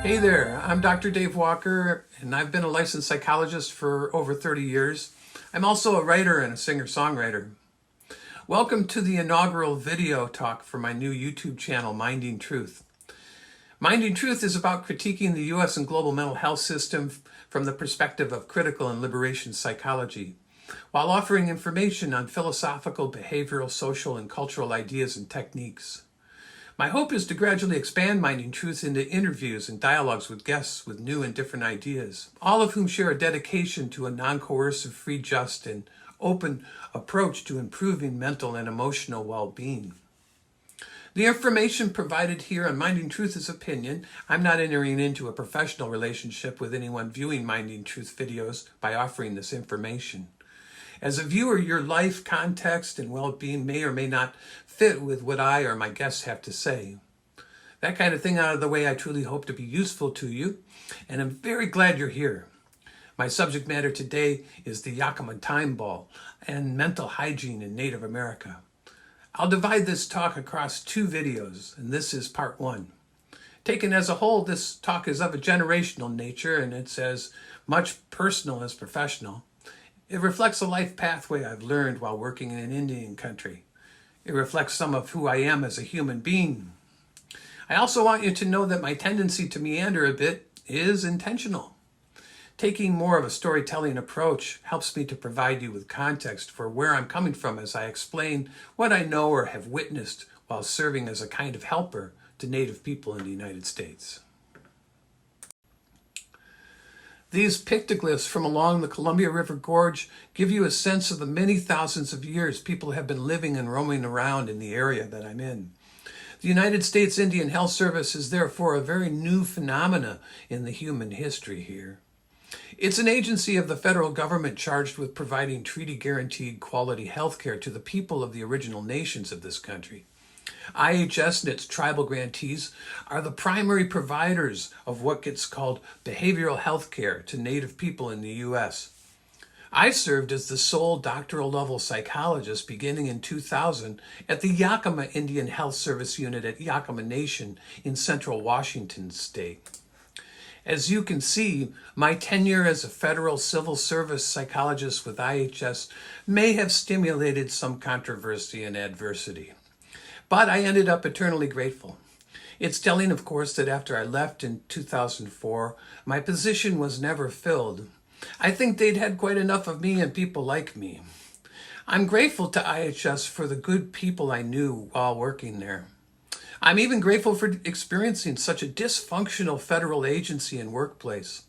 Hey there, I'm Dr. Dave Walker, and I've been a licensed psychologist for over 30 years. I'm also a writer and a singer-songwriter. Welcome to the inaugural video talk for my new YouTube channel, Minding Truth. Minding Truth is about critiquing the U.S. and global mental health system from the perspective of critical and liberation psychology, while offering information on philosophical, behavioral, social, and cultural ideas and techniques. My hope is to gradually expand Minding Truth into interviews and dialogues with guests with new and different ideas, all of whom share a dedication to a non-coercive, free, just, and open approach to improving mental and emotional well-being. The information provided here on Minding Truth is opinion. I'm not entering into a professional relationship with anyone viewing Minding Truth videos by offering this information. As a viewer, your life, context, and well-being may or may not fit with what I or my guests have to say. That kind of thing out of the way, I truly hope to be useful to you, and I'm very glad you're here. My subject matter today is the Yakama time ball and mental hygiene in Native America. I'll divide this talk across two videos, and this is part one. Taken as a whole, this talk is of a generational nature, and it's as much personal as professional. It reflects a life pathway I've learned while working in an Indian country. It reflects some of who I am as a human being. I also want you to know that my tendency to meander a bit is intentional. Taking more of a storytelling approach helps me to provide you with context for where I'm coming from as I explain what I know or have witnessed while serving as a kind of helper to Native people in the United States. These pictoglyphs from along the Columbia River Gorge give you a sense of the many thousands of years people have been living and roaming around in the area that I'm in. The United States Indian Health Service is therefore a very new phenomena in the human history here. It's an agency of the federal government charged with providing treaty-guaranteed quality health care to the people of the original nations of this country. IHS and its tribal grantees are the primary providers of what gets called behavioral health care to Native people in the U.S. I served as the sole doctoral level psychologist beginning in 2000 at the Yakama Indian Health Service Unit at Yakama Nation in central Washington state. As you can see, my tenure as a federal civil service psychologist with IHS may have stimulated some controversy and adversity. But I ended up eternally grateful. It's telling, of course, that after I left in 2004, my position was never filled. I think they'd had quite enough of me and people like me. I'm grateful to IHS for the good people I knew while working there. I'm even grateful for experiencing such a dysfunctional federal agency and workplace.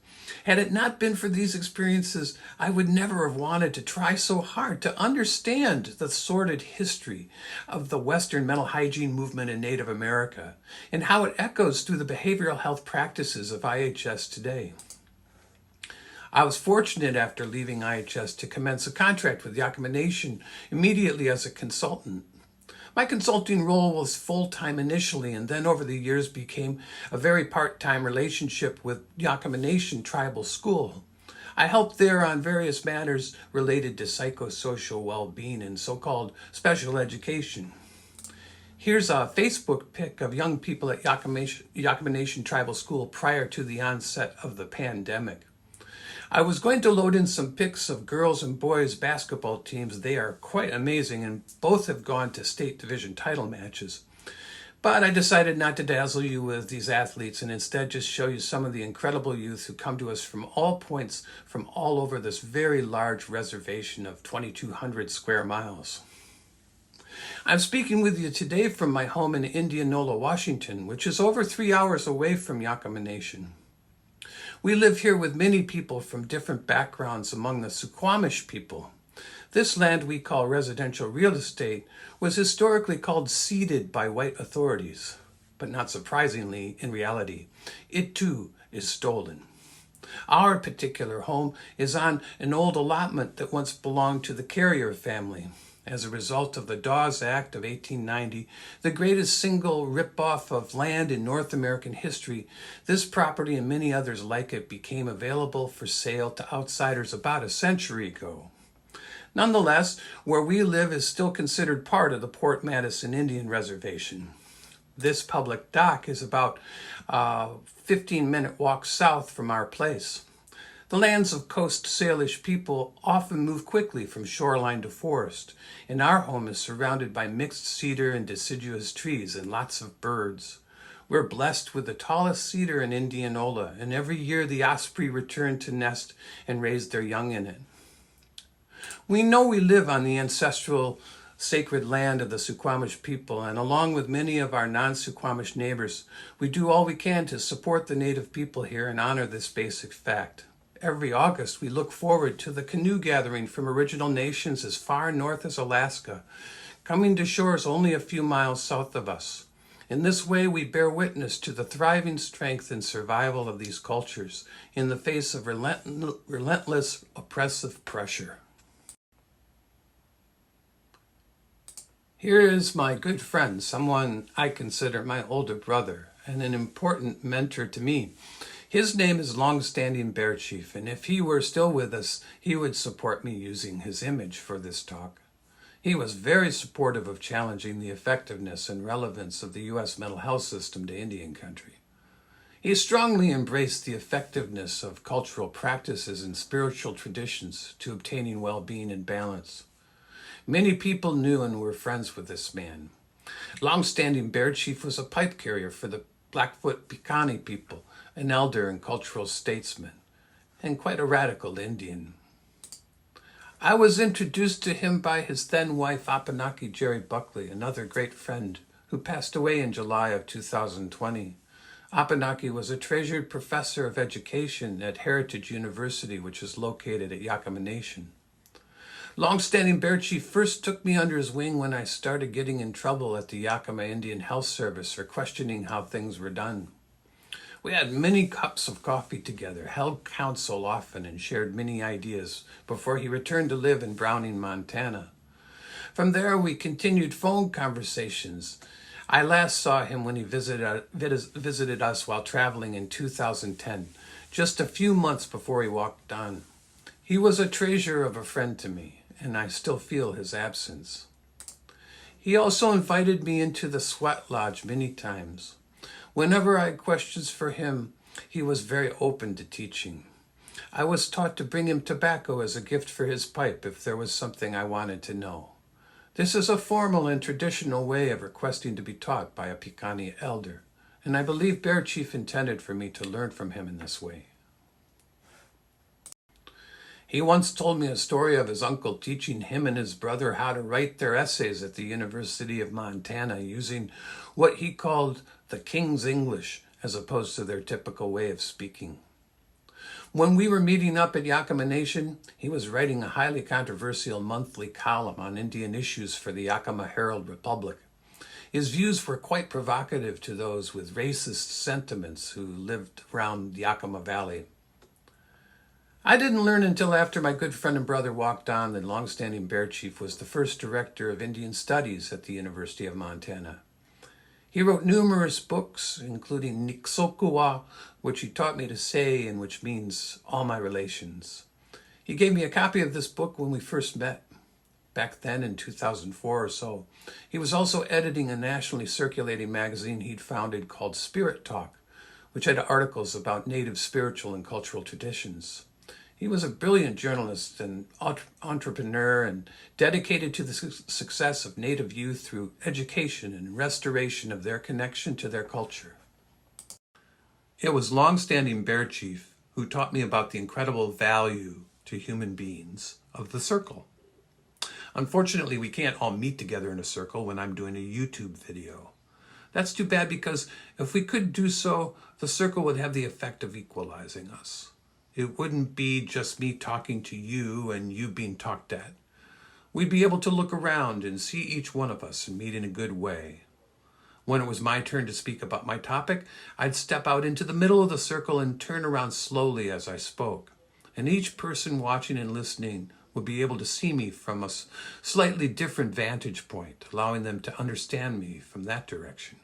Had it not been for these experiences, I would never have wanted to try so hard to understand the sordid history of the Western mental hygiene movement in Native America and how it echoes through the behavioral health practices of IHS today. I was fortunate after leaving IHS to commence a contract with Yakama Nation immediately as a consultant. My consulting role was full-time initially, and then over the years became a very part-time relationship with Yakama Nation Tribal School. I helped there on various matters related to psychosocial well-being and so-called special education. Here's a Facebook pic of young people at Yakama Nation Tribal School prior to the onset of the pandemic. I was going to load in some pics of girls and boys basketball teams. They are quite amazing and both have gone to state division title matches. But I decided not to dazzle you with these athletes and instead just show you some of the incredible youth who come to us from all points from all over this very large reservation of 2,200 square miles. I'm speaking with you today from my home in Indianola, Washington, which is over 3 hours away from Yakama Nation. We live here with many people from different backgrounds among the Suquamish people. This land we call residential real estate was historically called ceded by white authorities. But not surprisingly, in reality, it too is stolen. Our particular home is on an old allotment that once belonged to the Carrier family. As a result of the Dawes Act of 1890, the greatest single rip-off of land in North American history, this property and many others like it became available for sale to outsiders about a century ago. Nonetheless, where we live is still considered part of the Port Madison Indian Reservation. This public dock is about a 15-minute walk south from our place. The lands of Coast Salish people often move quickly from shoreline to forest, and our home is surrounded by mixed cedar and deciduous trees and lots of birds. We're blessed with the tallest cedar in Indianola, and every year the osprey return to nest and raise their young in it. We know we live on the ancestral sacred land of the Suquamish people, and along with many of our non-Suquamish neighbors, we do all we can to support the native people here and honor this basic fact. Every August, we look forward to the canoe gathering from original nations as far north as Alaska, coming to shores only a few miles south of us. In this way, we bear witness to the thriving strength and survival of these cultures in the face of relentless oppressive pressure. Here is my good friend, someone I consider my older brother and an important mentor to me. His name is Longstanding Bear Chief, and if he were still with us, he would support me using his image for this talk. He was very supportive of challenging the effectiveness and relevance of the U.S. mental health system to Indian country. He strongly embraced the effectiveness of cultural practices and spiritual traditions to obtaining well-being and balance. Many people knew and were friends with this man. Longstanding Bear Chief was a pipe carrier for the Blackfoot Piikani people, an elder and cultural statesman, and quite a radical Indian. I was introduced to him by his then wife, Abenaki Jerry Buckley, another great friend, who passed away in July of 2020. Abenaki was a treasured professor of education at Heritage University, which is located at Yakama Nation. Longstanding Bear Chief first took me under his wing when I started getting in trouble at the Yakama Indian Health Service for questioning how things were done. We had many cups of coffee together, held counsel often, and shared many ideas before he returned to live in Browning, Montana. From there, we continued phone conversations. I last saw him when he visited us while traveling in 2010, just a few months before he walked on. He was a treasure of a friend to me, and I still feel his absence. He also invited me into the sweat lodge many times. Whenever I had questions for him, he was very open to teaching. I was taught to bring him tobacco as a gift for his pipe if there was something I wanted to know. This is a formal and traditional way of requesting to be taught by a Piikani elder, and I believe Bear Chief intended for me to learn from him in this way. He once told me a story of his uncle teaching him and his brother how to write their essays at the University of Montana using what he called the King's English as opposed to their typical way of speaking. When we were meeting up at Yakama Nation, he was writing a highly controversial monthly column on Indian issues for the Yakama Herald Republic. His views were quite provocative to those with racist sentiments who lived around the Yakama Valley. I didn't learn until after my good friend and brother walked on that Longstanding Bear Chief was the first director of Indian Studies at the University of Montana. He wrote numerous books, including Niksokua, which he taught me to say and which means all my relations. He gave me a copy of this book when we first met, back then in 2004 or so. He was also editing a nationally circulating magazine he'd founded called Spirit Talk, which had articles about native spiritual and cultural traditions. He was a brilliant journalist and entrepreneur and dedicated to the success of Native youth through education and restoration of their connection to their culture. It was Longstanding Bear Chief who taught me about the incredible value to human beings of the circle. Unfortunately, we can't all meet together in a circle when I'm doing a YouTube video. That's too bad because if we could do so, the circle would have the effect of equalizing us. It wouldn't be just me talking to you and you being talked at. We'd be able to look around and see each one of us and meet in a good way. When it was my turn to speak about my topic, I'd step out into the middle of the circle and turn around slowly as I spoke. And each person watching and listening would be able to see me from a slightly different vantage point, allowing them to understand me from that direction.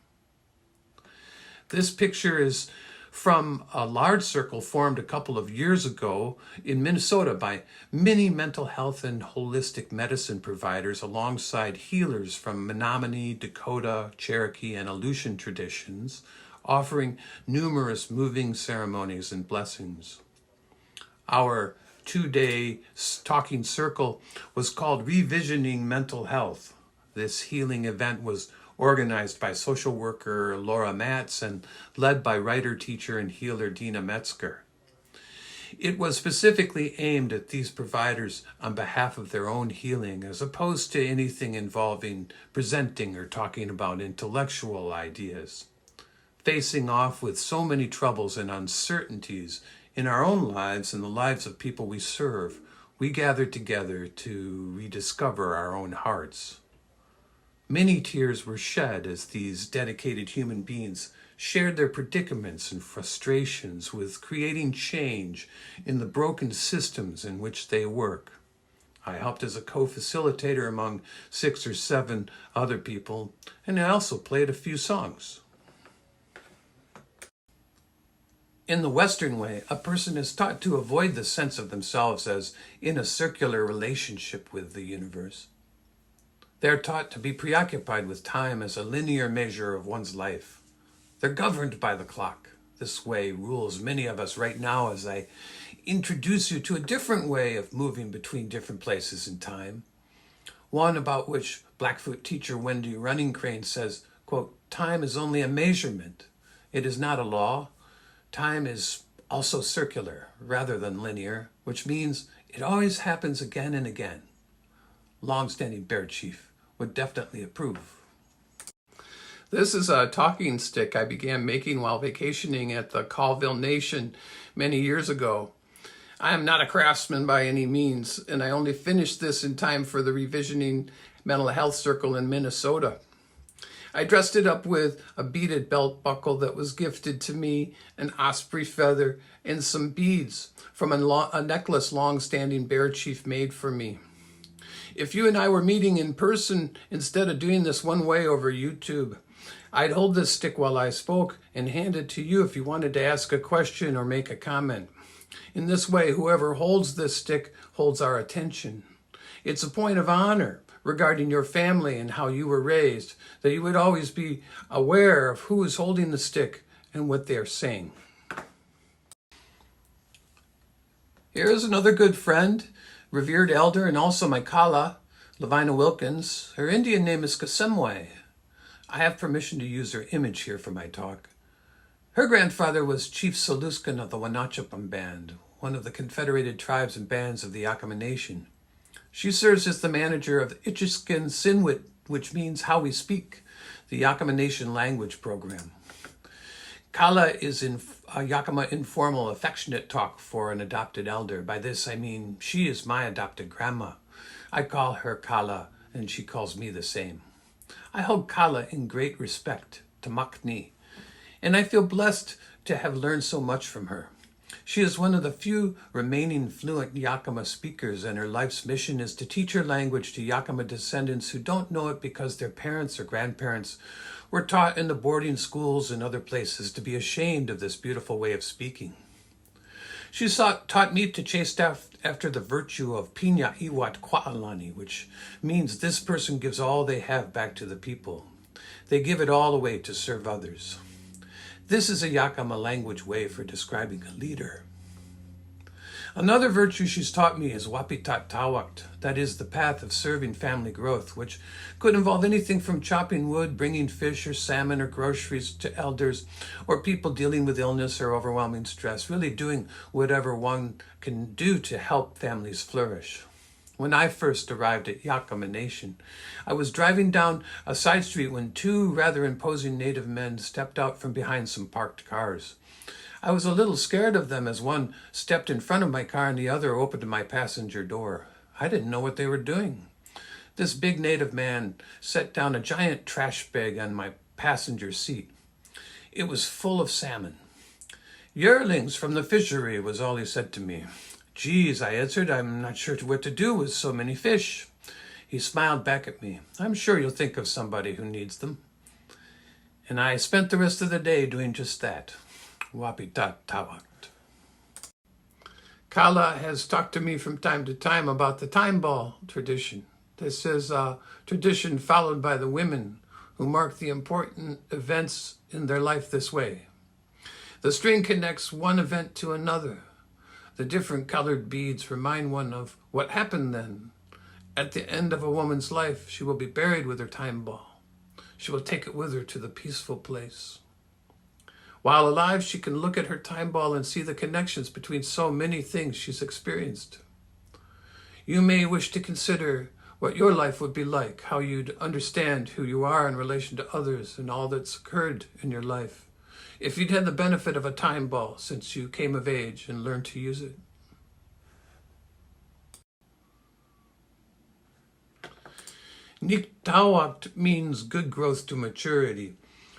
This picture is from a large circle formed a couple of years ago in Minnesota by many mental health and holistic medicine providers alongside healers from Menominee, Dakota, Cherokee, and Aleutian traditions, offering numerous moving ceremonies and blessings. Our 2-day talking circle was called Revisioning Mental Health. This healing event was organized by social worker Laura Matz and led by writer, teacher, and healer Dina Metzger. It was specifically aimed at these providers on behalf of their own healing, as opposed to anything involving presenting or talking about intellectual ideas. Facing off with so many troubles and uncertainties in our own lives and the lives of people we serve, we gathered together to rediscover our own hearts. Many tears were shed as these dedicated human beings shared their predicaments and frustrations with creating change in the broken systems in which they work. I helped as a co-facilitator among 6 or 7 other people, and I also played a few songs. In the Western way, a person is taught to avoid the sense of themselves as in a circular relationship with the universe. They're taught to be preoccupied with time as a linear measure of one's life. They're governed by the clock. This way rules many of us right now as I introduce you to a different way of moving between different places in time. One about which Blackfoot teacher Wendy Running Crane says, quote, "Time is only a measurement. It is not a law. Time is also circular rather than linear, which means it always happens again and again." Long-standing bear chief would definitely approve. This is a talking stick I began making while vacationing at the Colville Nation many years ago. I am not a craftsman by any means, and I only finished this in time for the Revisioning Mental Health Circle in Minnesota. I dressed it up with a beaded belt buckle that was gifted to me, an osprey feather, and some beads from a necklace long-standing bear chief made for me. If you and I were meeting in person instead of doing this one way over YouTube, I'd hold this stick while I spoke and hand it to you if you wanted to ask a question or make a comment. In this way, whoever holds this stick holds our attention. It's a point of honor regarding your family and how you were raised, that you would always be aware of who is holding the stick and what they're saying. Here is another good friend, revered elder, and also my Kala, Lavina Wilkins. Her Indian name is Kasemwe. I have permission to use her image here for my talk. Her grandfather was Chief Saluskan of the Wanachapam Band, one of the confederated tribes and bands of the Yakama Nation. She serves as the manager of the Ichiskin Sinwit, which means how we speak, the Yakama Nation language program. Kala is in a Yakama informal affectionate talk for an adopted elder. By this I mean she is my adopted grandma. I call her Kala and she calls me the same. I hold Kala in great respect, Tamakni, and I feel blessed to have learned so much from her. She is one of the few remaining fluent Yakama speakers, and her life's mission is to teach her language to Yakama descendants who don't know it because their parents or grandparents were taught in the boarding schools and other places to be ashamed of this beautiful way of speaking. She taught me to chase after the virtue of Pinya Iwat Kwa'alani, which means this person gives all they have back to the people. They give it all away to serve others. This is a Yakama language way for describing a leader. Another virtue she's taught me is Wapitat Tawakt, that is the path of serving family growth, which could involve anything from chopping wood, bringing fish or salmon or groceries to elders, or people dealing with illness or overwhelming stress, really doing whatever one can do to help families flourish. When I first arrived at Yakama Nation, I was driving down a side street when 2 rather imposing native men stepped out from behind some parked cars. I was a little scared of them as one stepped in front of my car and the other opened my passenger door. I didn't know what they were doing. This big native man set down a giant trash bag on my passenger seat. It was full of salmon. "Yearlings from the fishery," was all he said to me. "Geez," I answered, "I'm not sure what to do with so many fish." He smiled back at me. "I'm sure you'll think of somebody who needs them." And I spent the rest of the day doing just that. Wapitatawat. Kala has talked to me from time to time about the time ball tradition. This is a tradition followed by the women who mark the important events in their life this way. The string connects one event to another. The different colored beads remind one of what happened then. At the end of a woman's life, she will be buried with her time ball. She will take it with her to the peaceful place. While alive, she can look at her time ball and see the connections between so many things she's experienced. You may wish to consider what your life would be like, how you'd understand who you are in relation to others and all that's occurred in your life, if you'd had the benefit of a time ball since you came of age and learned to use it. Niktawakt means good growth to maturity,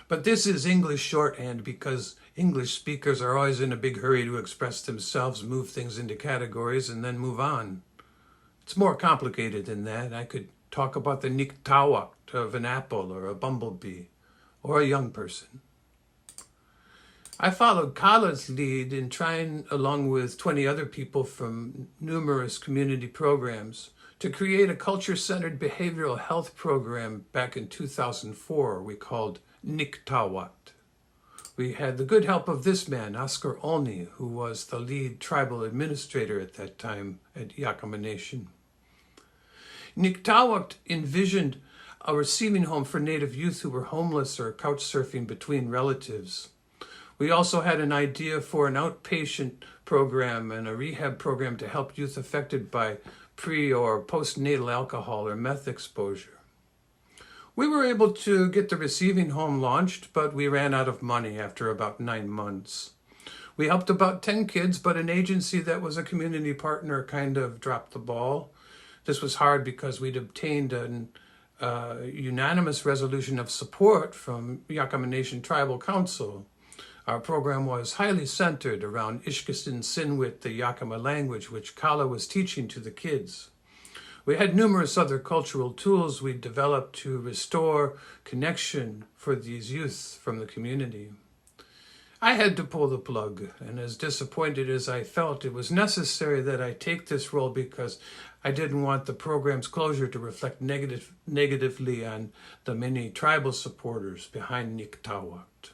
but this is English shorthand because English speakers are always in a big hurry to express themselves, move things into categories, and then move on. It's more complicated than that. I could talk about the niktawakt of an apple or a bumblebee or a young person. I followed Kala's lead in trying, along with 20 other people from numerous community programs, to create a culture-centered behavioral health program back in 2004 we called Niktawakt. We had the good help of this man, Oscar Olney, who was the lead tribal administrator at that time at Yakama Nation. Niktawakt envisioned a receiving home for Native youth who were homeless or couch surfing between relatives. We also had an idea for an outpatient program and a rehab program to help youth affected by pre- or postnatal alcohol or meth exposure. We were able to get the receiving home launched, but we ran out of money after about 9 months. We helped about 10 kids, but an agency that was a community partner kind of dropped the ball. This was hard because we'd obtained a unanimous resolution of support from Yakama Nation Tribal Council. Our program was highly centered around Ishkistan Sinwit, the Yakama language, which Kala was teaching to the kids. We had numerous other cultural tools we developed to restore connection for these youth from the community. I had to pull the plug, and as disappointed as I felt, it was necessary that I take this role because I didn't want the program's closure to reflect negatively on the many tribal supporters behind Niktawakt.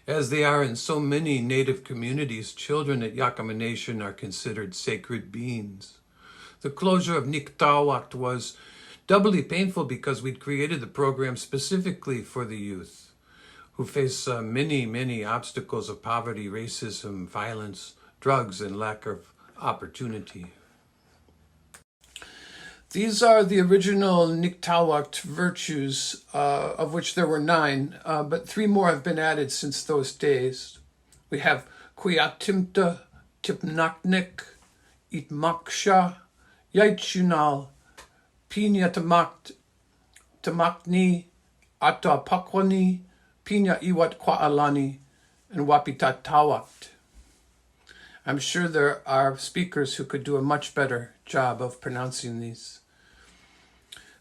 As they are in so many Native communities, children at Yakama Nation are considered sacred beings. The closure of Niktawakt was doubly painful because we'd created the program specifically for the youth, who face many obstacles of poverty, racism, violence, drugs, and lack of opportunity. These are the original Niktawakt virtues, of which there were 9, but 3 more have been added since those days. We have Kuyatimta, Tipnaknik, Itmaksha, Yaitchunal, Pinya Tamakni, Ata Pakwani, Pinya Iwat Kwaalani, and Wapitatawakt. I'm sure there are speakers who could do a much better job of pronouncing these.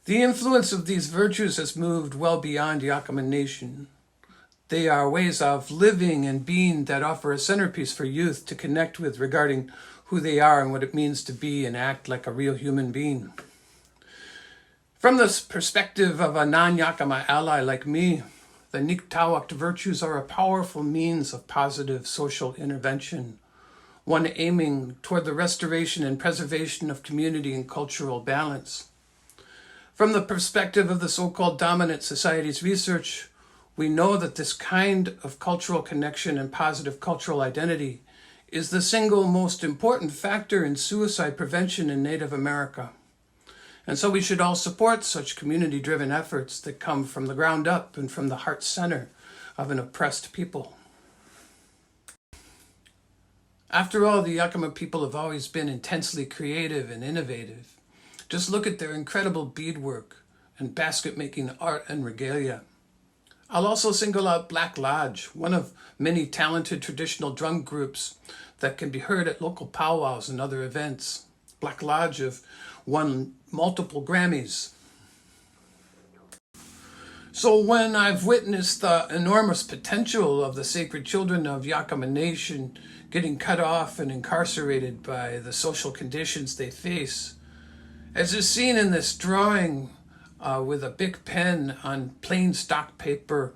The influence of these virtues has moved well beyond Yakama Nation. They are ways of living and being that offer a centerpiece for youth to connect with regarding who they are and what it means to be and act like a real human being. From the perspective of a non-Yakama ally like me, the Niktawakt virtues are a powerful means of positive social intervention, one aiming toward the restoration and preservation of community and cultural balance. From the perspective of the so-called dominant society's research, we know that this kind of cultural connection and positive cultural identity is the single most important factor in suicide prevention in Native America. And so we should all support such community-driven efforts that come from the ground up and from the heart center of an oppressed people. After all, the Yakama people have always been intensely creative and innovative. Just look at their incredible beadwork and basket-making art and regalia. I'll also single out Black Lodge, one of many talented traditional drum groups that can be heard at local powwows and other events. Black Lodge have won multiple Grammys. So when I've witnessed the enormous potential of the sacred children of Yakama Nation getting cut off and incarcerated by the social conditions they face, as is seen in this drawing with a big pen on plain stock paper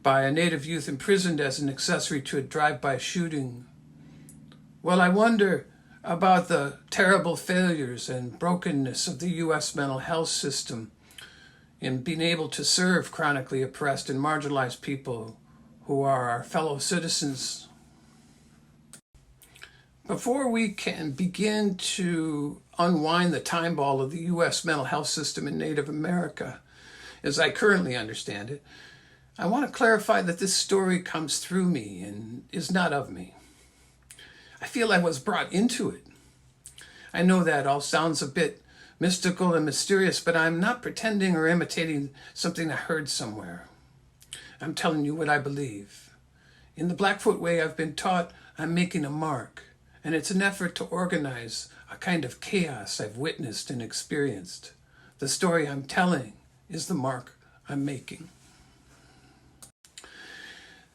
by a Native youth imprisoned as an accessory to a drive-by shooting, well, I wonder about the terrible failures and brokenness of the U.S. mental health system in being able to serve chronically oppressed and marginalized people who are our fellow citizens. Before we can begin to unwind the time ball of the U.S. mental health system in Native America, as I currently understand it, I want to clarify that this story comes through me and is not of me. I feel I was brought into it. I know that all sounds a bit mystical and mysterious, but I'm not pretending or imitating something I heard somewhere. I'm telling you what I believe. In the Blackfoot way, I've been taught I'm making a mark, and it's an effort to organize a kind of chaos I've witnessed and experienced. The story I'm telling is the mark I'm making.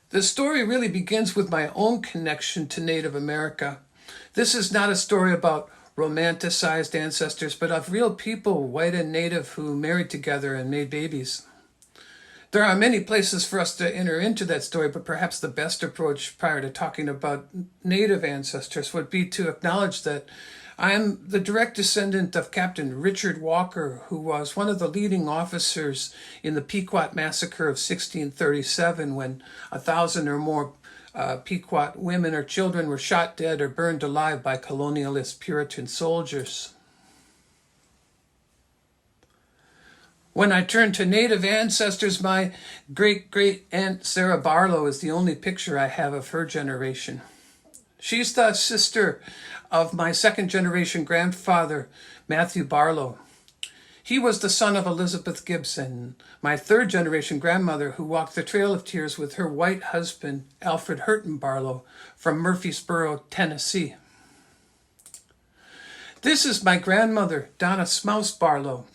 The story really begins with my own connection to Native America. This is not a story about romanticized ancestors, but of real people, white and Native, who married together and made babies. There are many places for us to enter into that story, but perhaps the best approach prior to talking about Native ancestors would be to acknowledge that I am the direct descendant of Captain Richard Walker, who was one of the leading officers in the Pequot Massacre of 1637, when 1,000 or more Pequot women or children were shot dead or burned alive by colonialist Puritan soldiers. When I turn to Native ancestors, my great-great-aunt Sarah Barlow is the only picture I have of her generation. She's the sister of my second-generation grandfather, Matthew Barlow. He was the son of Elizabeth Gibson, my third-generation grandmother, who walked the Trail of Tears with her white husband, Alfred Hurton Barlow, from Murfreesboro, Tennessee. This is my grandmother, Donna Smouse Barlow.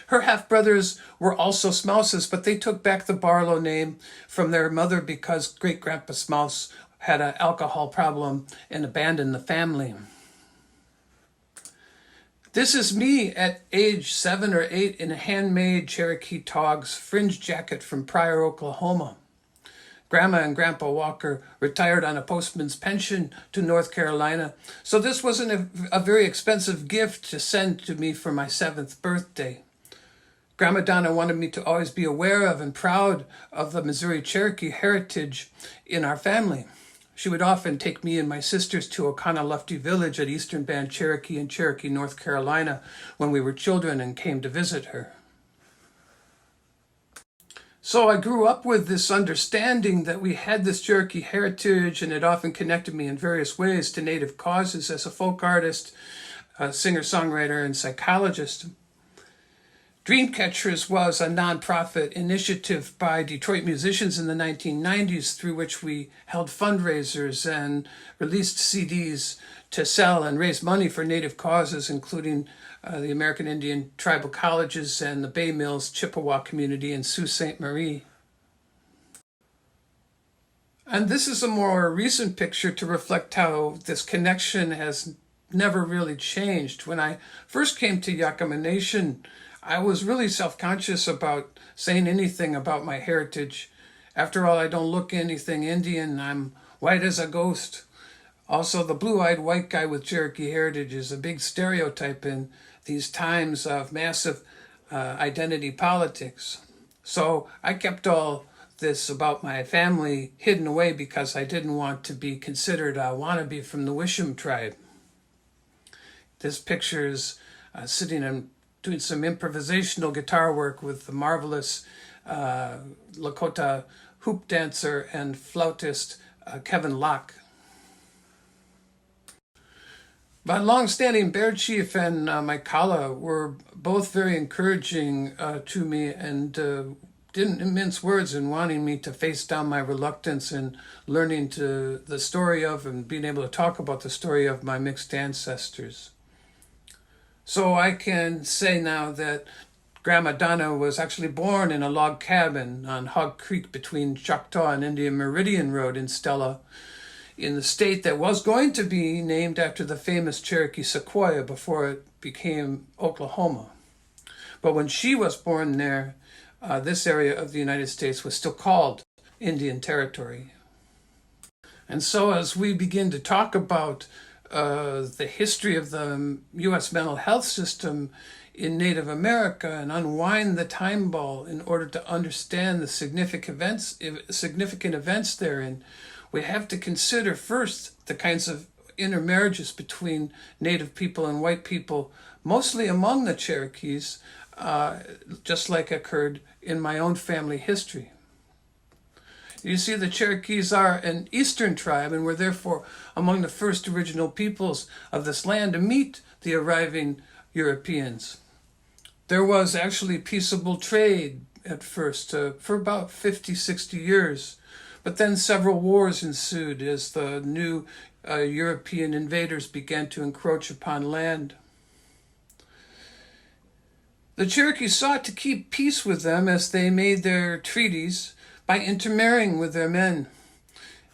Her half-brothers were also Smouses, but they took back the Barlow name from their mother because great-grandpa Smouse had an alcohol problem and abandoned the family. This is me at age 7 or 8 in a handmade Cherokee Togs fringe jacket from Pryor, Oklahoma. Grandma and Grandpa Walker retired on a postman's pension to North Carolina, so this wasn't a very expensive gift to send to me for my 7th birthday. Grandma Donna wanted me to always be aware of and proud of the Missouri Cherokee heritage in our family. She would often take me and my sisters to Oconaluftee Village at Eastern Band Cherokee in Cherokee, North Carolina, when we were children and came to visit her. So I grew up with this understanding that we had this Cherokee heritage, and it often connected me in various ways to Native causes as a folk artist, a singer-songwriter, and psychologist. Dreamcatchers was a nonprofit initiative by Detroit musicians in the 1990s through which we held fundraisers and released CDs to sell and raise money for Native causes, including the American Indian tribal colleges and the Bay Mills Chippewa community in Sault Ste. Marie. And this is a more recent picture to reflect how this connection has never really changed. When I first came to Yakama Nation, I was really self-conscious about saying anything about my heritage. After all, I don't look anything Indian. I'm white as a ghost. Also, the blue-eyed white guy with Cherokee heritage is a big stereotype in these times of massive identity politics. So I kept all this about my family hidden away because I didn't want to be considered a wannabe from the Wisham tribe. This picture is sitting and doing some improvisational guitar work with the marvelous Lakota hoop dancer and flautist Kevin Locke. My long-standing bear chief and my kala were both very encouraging to me and didn't mince words in wanting me to face down my reluctance in learning the story of and being able to talk about the story of my mixed ancestors. So I can say now that Grandma Donna was actually born in a log cabin on Hog Creek between Choctaw and Indian Meridian Road in Stella, in the state that was going to be named after the famous Cherokee Sequoia before it became Oklahoma. But when she was born there, this area of the United States was still called Indian Territory. And so as we begin to talk about the history of the U.S. mental health system in Native America and unwind the time ball in order to understand the significant events therein, we have to consider first the kinds of intermarriages between Native people and white people, mostly among the Cherokees, just like occurred in my own family history. You see, the Cherokees are an eastern tribe and were therefore among the first original peoples of this land to meet the arriving Europeans. There was actually peaceable trade at first for about 50, 60 years, but then several wars ensued as the new European invaders began to encroach upon land. The Cherokee sought to keep peace with them as they made their treaties by intermarrying with their men.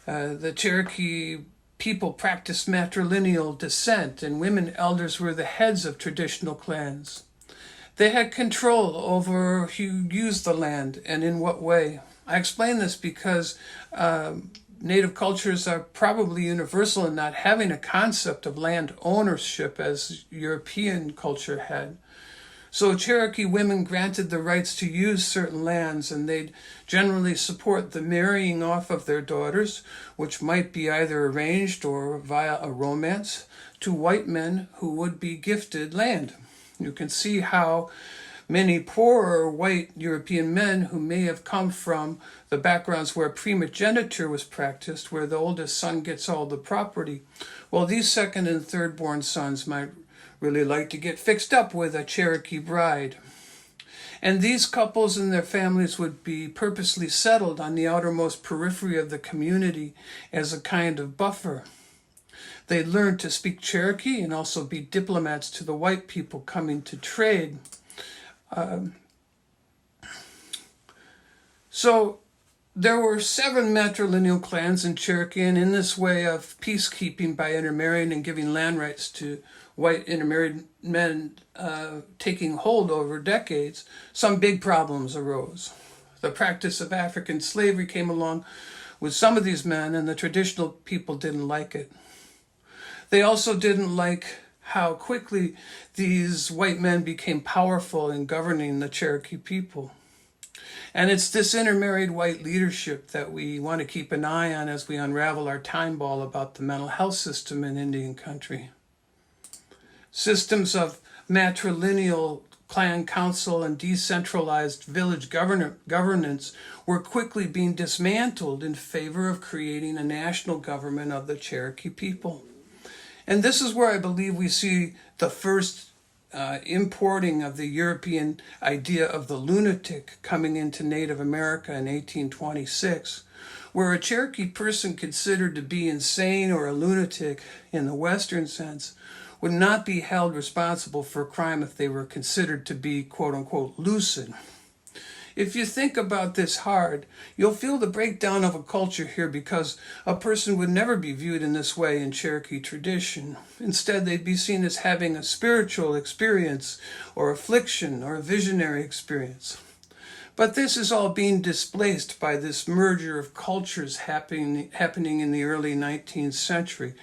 The Cherokee people practiced matrilineal descent, and women elders were the heads of traditional clans. They had control over who used the land and in what way. I explain this because Native cultures are probably universal in not having a concept of land ownership as European culture had. So Cherokee women granted the rights to use certain lands, and they'd generally support the marrying off of their daughters, which might be either arranged or via a romance, to white men who would be gifted land. You can see how many poorer white European men who may have come from the backgrounds where primogeniture was practiced, where the oldest son gets all the property, well, these second and third born sons might really like to get fixed up with a Cherokee bride. And these couples and their families would be purposely settled on the outermost periphery of the community as a kind of buffer. They learned to speak Cherokee and also be diplomats to the white people coming to trade. So there were 7 matrilineal clans in Cherokee, and in this way of peacekeeping by intermarrying and giving land rights to white intermarried men taking hold over decades, some big problems arose. The practice of African slavery came along with some of these men, and the traditional people didn't like it. They also didn't like how quickly these white men became powerful in governing the Cherokee people. And it's this intermarried white leadership that we want to keep an eye on as we unravel our time ball about the mental health system in Indian country. Systems of matrilineal clan council and decentralized village governance were quickly being dismantled in favor of creating a national government of the Cherokee people. And this is where I believe we see the first importing of the European idea of the lunatic coming into Native America in 1826, where a Cherokee person considered to be insane or a lunatic in the Western sense would not be held responsible for a crime if they were considered to be, quote-unquote, lucid. If you think about this hard, you'll feel the breakdown of a culture here, because a person would never be viewed in this way in Cherokee tradition. Instead, they'd be seen as having a spiritual experience or affliction or a visionary experience. But this is all being displaced by this merger of cultures happening in the early 19th century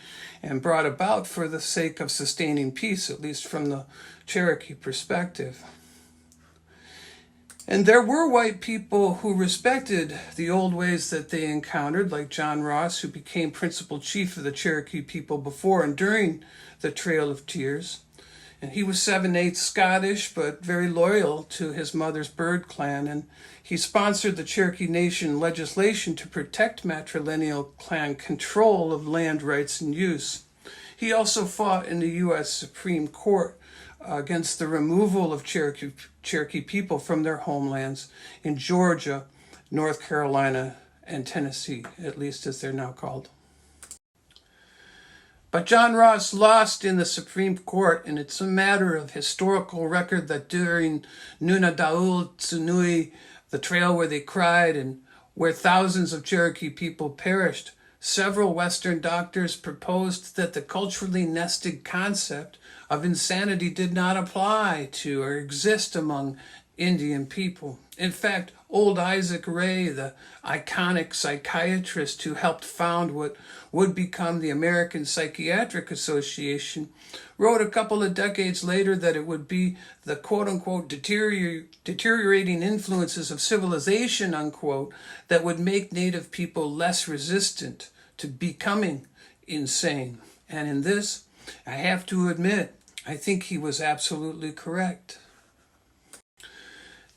and brought about for the sake of sustaining peace, at least from the Cherokee perspective. And there were white people who respected the old ways that they encountered, like John Ross, who became principal chief of the Cherokee people before and during the Trail of Tears. And he was 7/8 Scottish, but very loyal to his mother's Bird clan, and he sponsored the Cherokee Nation legislation to protect matrilineal clan control of land rights and use. He also fought in the U.S. Supreme Court against the removal of Cherokee people from their homelands in Georgia, North Carolina, and Tennessee, at least as they're now called. But John Ross lost in the Supreme Court, and it's a matter of historical record that during Nuna Daul Tsunui, the trail where they cried and where thousands of Cherokee people perished, several Western doctors proposed that the culturally nested concept of insanity did not apply to or exist among Indian people. In fact, old Isaac Ray, the iconic psychiatrist who helped found what would become the American Psychiatric Association, wrote a couple of decades later that it would be the quote-unquote deteriorating influences of civilization, unquote, that would make Native people less resistant to becoming insane. And in this, I have to admit, I think he was absolutely correct.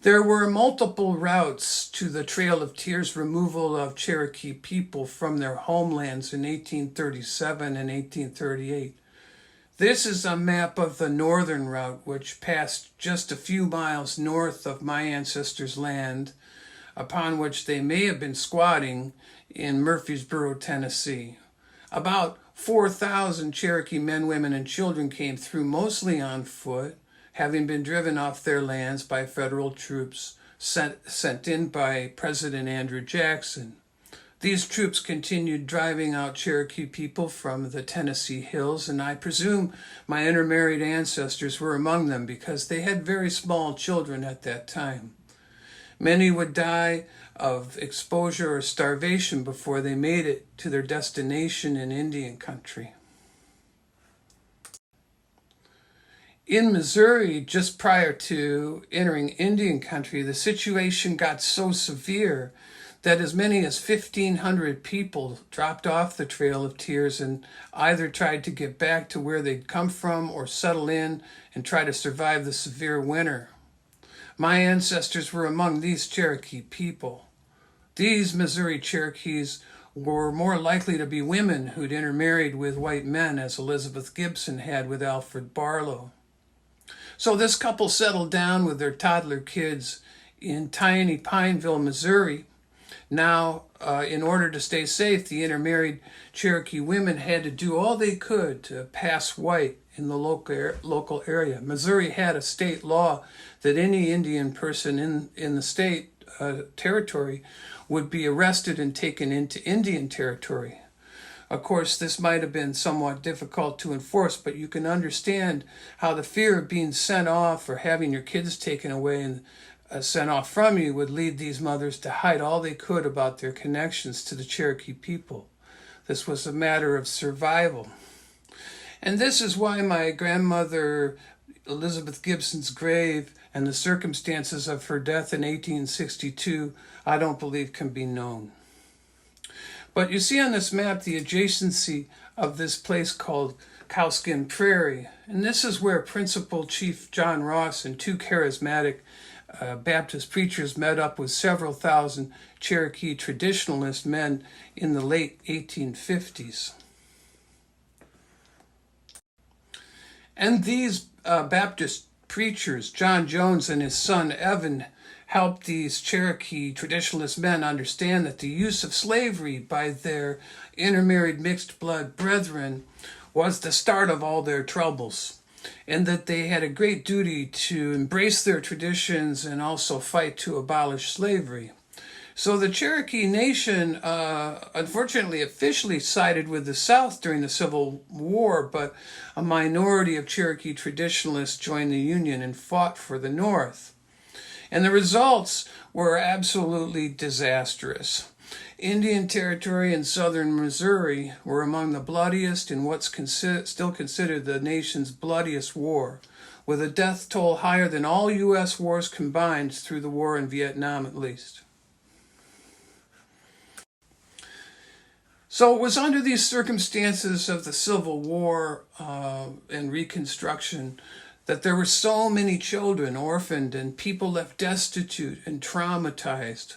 There were multiple routes to the Trail of Tears removal of Cherokee people from their homelands in 1837 and 1838. This is a map of the northern route, which passed just a few miles north of my ancestors' land, upon which they may have been squatting in Murfreesboro, Tennessee. About 4,000 Cherokee men, women, and children came through, mostly on foot, having been driven off their lands by federal troops sent in by President Andrew Jackson. These troops continued driving out Cherokee people from the Tennessee hills, and I presume my intermarried ancestors were among them because they had very small children at that time. Many would die of exposure or starvation before they made it to their destination in Indian country. In Missouri, just prior to entering Indian country, the situation got so severe that as many as 1,500 people dropped off the Trail of Tears and either tried to get back to where they'd come from or settle in and try to survive the severe winter. My ancestors were among these Cherokee people. These Missouri Cherokees were more likely to be women who'd intermarried with white men, as Elizabeth Gibson had with Alfred Barlow. So this couple settled down with their toddler kids in tiny Pineville, Missouri. Now, in order to stay safe, the intermarried Cherokee women had to do all they could to pass white in the local area. Missouri had a state law that any Indian person in the state territory would be arrested and taken into Indian territory. Of course, this might have been somewhat difficult to enforce, but you can understand how the fear of being sent off or having your kids taken away and sent off from you would lead these mothers to hide all they could about their connections to the Cherokee people. This was a matter of survival. And this is why my grandmother Elizabeth Gibson's grave and the circumstances of her death in 1862, I don't believe can be known. But you see on this map the adjacency of this place called Cowskin Prairie. And this is where Principal Chief John Ross and two charismatic Baptist preachers met up with several thousand Cherokee traditionalist men in the late 1850s. And these Baptist preachers, John Jones and his son Evan, helped these Cherokee traditionalist men understand that the use of slavery by their intermarried mixed blood brethren was the start of all their troubles, and that they had a great duty to embrace their traditions and also fight to abolish slavery. So the Cherokee Nation, unfortunately, officially sided with the South during the Civil War, but a minority of Cherokee traditionalists joined the Union and fought for the North. And the results were absolutely disastrous. Indian Territory and southern Missouri were among the bloodiest in what's still considered the nation's bloodiest war, with a death toll higher than all U.S. wars combined through the war in Vietnam at least. So it was under these circumstances of the Civil War and Reconstruction that there were so many children orphaned and people left destitute and traumatized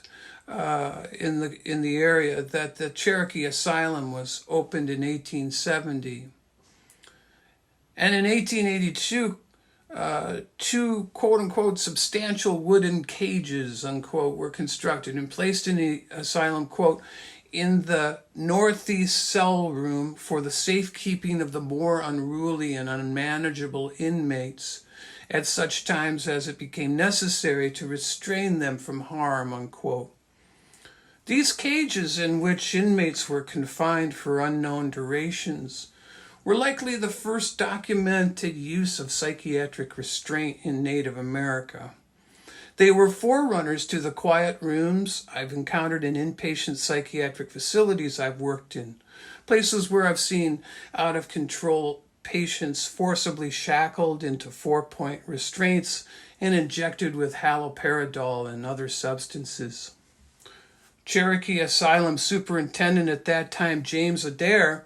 in the area that the Cherokee Asylum was opened in 1870. And in 1882, two quote-unquote substantial wooden cages, unquote, were constructed and placed in the asylum, quote, in the northeast cell room for the safekeeping of the more unruly and unmanageable inmates at such times as it became necessary to restrain them from harm, unquote. These cages in which inmates were confined for unknown durations were likely the first documented use of psychiatric restraint in Native America. They were forerunners to the quiet rooms I've encountered in inpatient psychiatric facilities I've worked in, places where I've seen out-of-control patients forcibly shackled into 4-point restraints and injected with haloperidol and other substances. Cherokee Asylum Superintendent at that time, James Adair,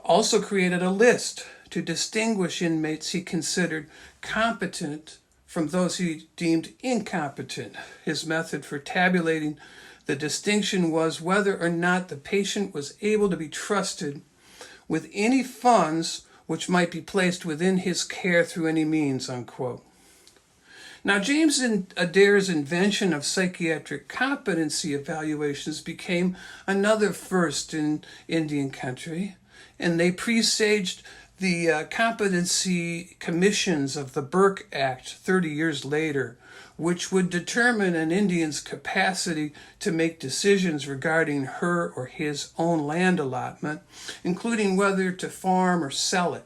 also created a list to distinguish inmates he considered competent from those he deemed incompetent. His method for tabulating the distinction was whether or not the patient was able to be trusted with any funds which might be placed within his care through any means, unquote. Now, James Adair's invention of psychiatric competency evaluations became another first in Indian country, and they presaged the competency commissions of the Burke Act 30 years later, which would determine an Indian's capacity to make decisions regarding her or his own land allotment, including whether to farm or sell it.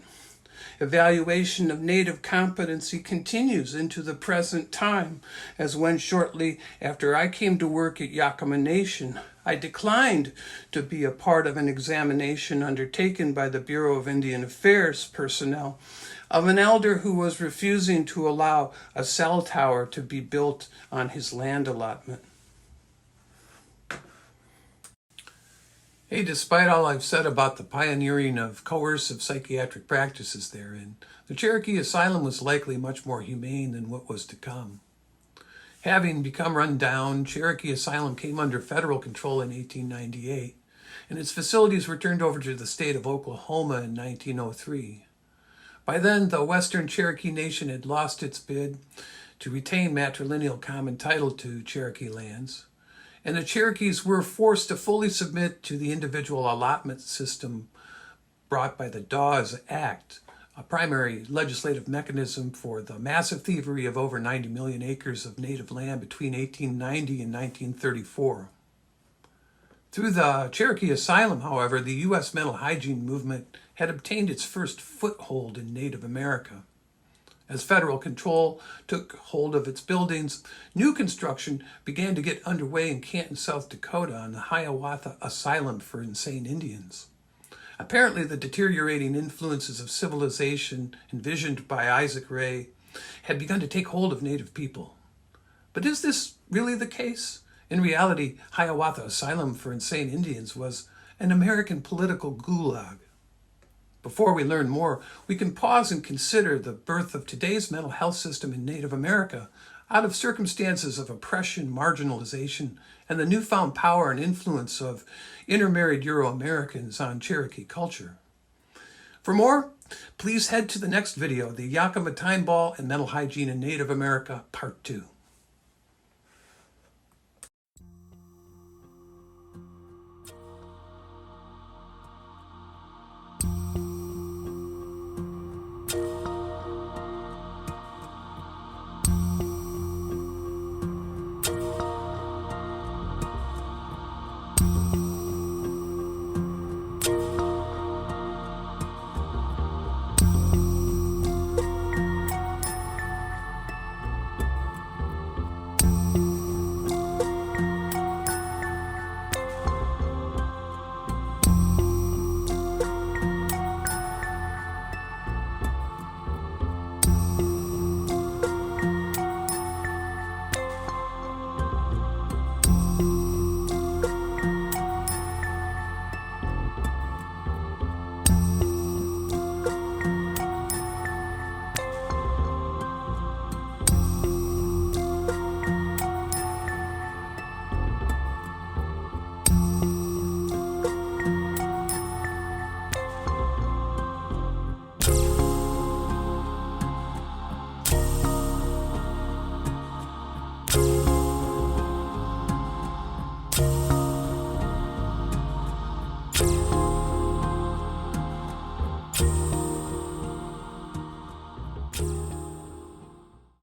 Evaluation of Native competency continues into the present time, as when shortly after I came to work at Yakama Nation, I declined to be a part of an examination undertaken by the Bureau of Indian Affairs personnel of an elder who was refusing to allow a cell tower to be built on his land allotment. Hey, despite all I've said about the pioneering of coercive psychiatric practices therein, the Cherokee Asylum was likely much more humane than what was to come. Having become run down, Cherokee Asylum came under federal control in 1898, and its facilities were turned over to the state of Oklahoma in 1903. By then, the Western Cherokee Nation had lost its bid to retain matrilineal common title to Cherokee lands, and the Cherokees were forced to fully submit to the individual allotment system brought by the Dawes Act, a primary legislative mechanism for the massive thievery of over 90 million acres of native land between 1890 and 1934. Through the Cherokee Asylum, however, the U.S. mental hygiene movement had obtained its first foothold in Native America. As federal control took hold of its buildings, new construction began to get underway in Canton, South Dakota on the Hiawatha Asylum for Insane Indians. Apparently, the deteriorating influences of civilization envisioned by Isaac Ray had begun to take hold of Native people. But is this really the case? In reality, Hiawatha Asylum for Insane Indians was an American political gulag. Before we learn more, we can pause and consider the birth of today's mental health system in Native America out of circumstances of oppression, marginalization, and the newfound power and influence of intermarried Euro-Americans on Cherokee culture. For more, please head to the next video, the Yakama Time Ball and Mental Hygiene in Native America, Part 2.